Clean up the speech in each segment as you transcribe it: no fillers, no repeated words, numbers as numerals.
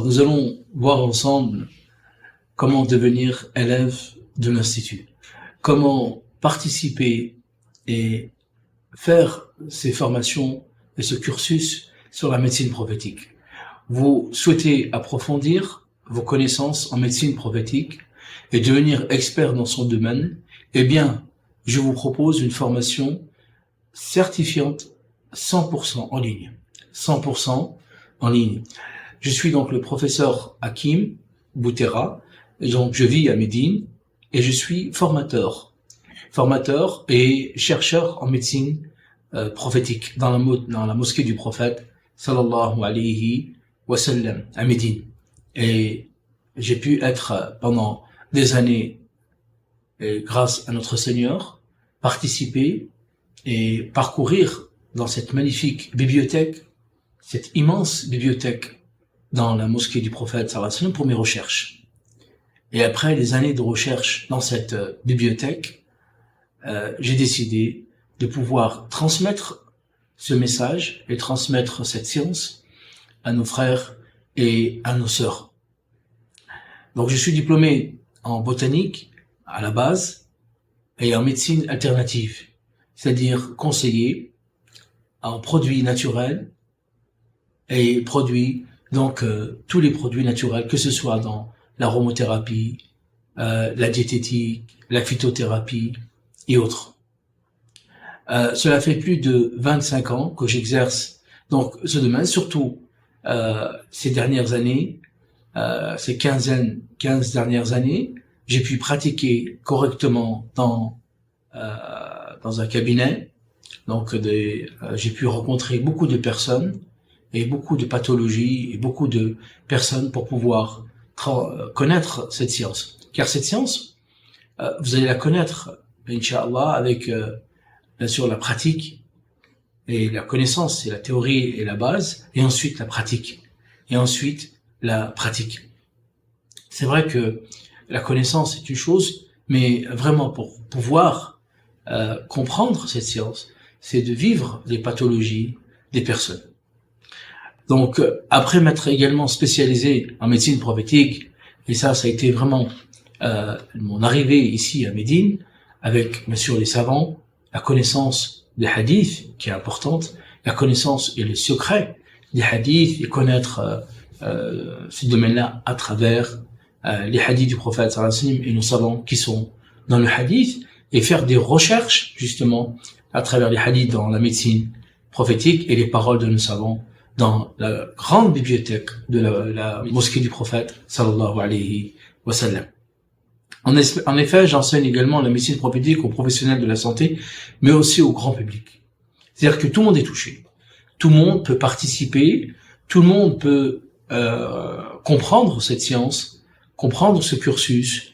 nous allons voir ensemble comment devenir élève de l'Institut, comment participer et faire ces formations et ce cursus sur la médecine prophétique. Vous souhaitez approfondir vos connaissances en médecine prophétique et devenir expert dans son domaine, eh bien, je vous propose une formation certifiante 100% en ligne. 100% en ligne. Je suis donc le professeur Hakim Boutera, et donc je vis à Médine et je suis formateur et chercheur en médecine prophétique dans la mosquée du prophète sallallahu alayhi wa sallam à Médine. Et j'ai pu être pendant des années, et grâce à notre Seigneur, participer et parcourir dans cette magnifique bibliothèque, cette immense bibliothèque dans la mosquée du prophète sallallahu alayhi wa sallam pour mes recherches. Et après les années de recherche dans cette bibliothèque, j'ai décidé de pouvoir transmettre ce message et transmettre cette science à nos frères et à nos sœurs. Donc je suis diplômé en botanique à la base et en médecine alternative, c'est-à-dire conseiller en produits naturels et tous les produits naturels, que ce soit dans l'aromothérapie, la diététique, la phytothérapie et autres. Cela fait plus de 25 ans que j'exerce donc ce domaine, surtout ces dernières années, ces 15 dernières années, j'ai pu pratiquer correctement dans un cabinet. Donc j'ai pu rencontrer beaucoup de personnes et beaucoup de pathologies et beaucoup de personnes pour pouvoir connaître cette science. Car cette science, vous allez la connaître, Inch'Allah, avec bien sûr la pratique et la connaissance, c'est la théorie et la base, et ensuite la pratique. Et ensuite la pratique. C'est vrai que la connaissance est une chose, mais vraiment pour pouvoir comprendre cette science, c'est de vivre les pathologies des personnes. Donc, après m'être également spécialisé en médecine prophétique, et ça a été vraiment mon arrivée ici à Médine, avec bien sûr les savants, la connaissance des hadiths qui est importante, la connaissance et les secrets des hadiths, et connaître ce domaine-là à travers les hadiths du prophète sallallahu alayhi wa sallam et nos savants qui sont dans le hadith, et faire des recherches justement à travers les hadiths dans la médecine prophétique et les paroles de nos savants dans la grande bibliothèque de la mosquée du prophète sallallahu alayhi wa sallam. En effet, j'enseigne également la médecine prophétique aux professionnels de la santé, mais aussi au grand public. C'est-à-dire que tout le monde est touché. Tout le monde peut participer, tout le monde peut comprendre cette science, comprendre ce cursus,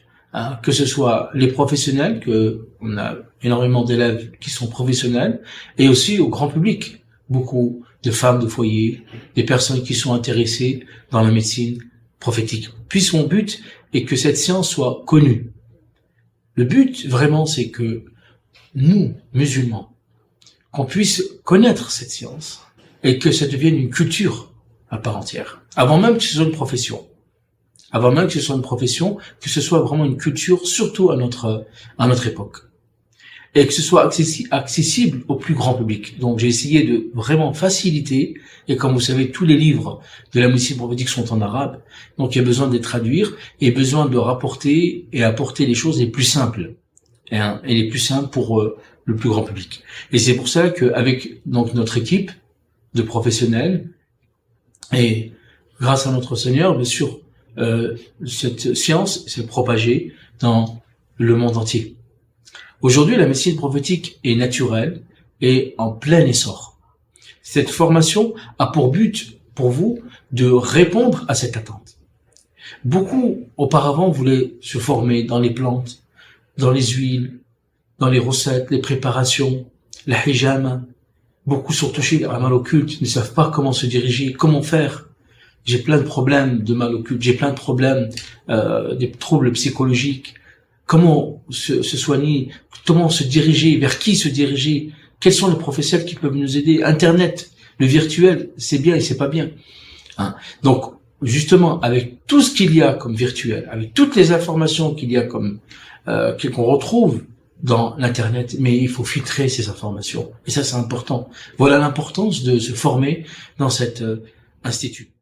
que ce soit les professionnels, que on a énormément d'élèves qui sont professionnels, et aussi au grand public, beaucoup de femmes de foyer, des personnes qui sont intéressées dans la médecine prophétique. Puis mon but est que cette science soit connue. Le but, vraiment, c'est que nous, musulmans, qu'on puisse connaître cette science et que ça devienne une culture à part entière. Avant même que ce soit une profession. Avant même que ce soit une profession, que ce soit vraiment une culture, surtout à notre époque. Et que ce soit accessible au plus grand public. Donc j'ai essayé de vraiment faciliter, et comme vous savez, tous les livres de la médecine prophétique sont en arabe, donc il y a besoin de les traduire, et besoin de rapporter et apporter les choses les plus simples, et les plus simples pour le plus grand public. Et c'est pour ça qu'avec donc notre équipe de professionnels, et grâce à notre Seigneur, bien sûr, cette science s'est propagée dans le monde entier. Aujourd'hui, la médecine prophétique est naturelle et en plein essor. Cette formation a pour but, pour vous, de répondre à cette attente. Beaucoup, auparavant, voulaient se former dans les plantes, dans les huiles, dans les recettes, les préparations, la hijama. Beaucoup sont touchés à mal occulte, ne savent pas comment se diriger, comment faire. J'ai plein de problèmes de mal occulte, j'ai plein de problèmes, des troubles psychologiques. Comment se soigner, comment se diriger, vers qui se diriger, quels sont les professionnels qui peuvent nous aider. Internet, le virtuel, c'est bien et c'est pas bien. Donc, justement, avec tout ce qu'il y a comme virtuel, avec toutes les informations qu'il y a comme qu'on retrouve dans l'internet, mais il faut filtrer ces informations. Et ça, c'est important. Voilà l'importance de se former dans cet institut.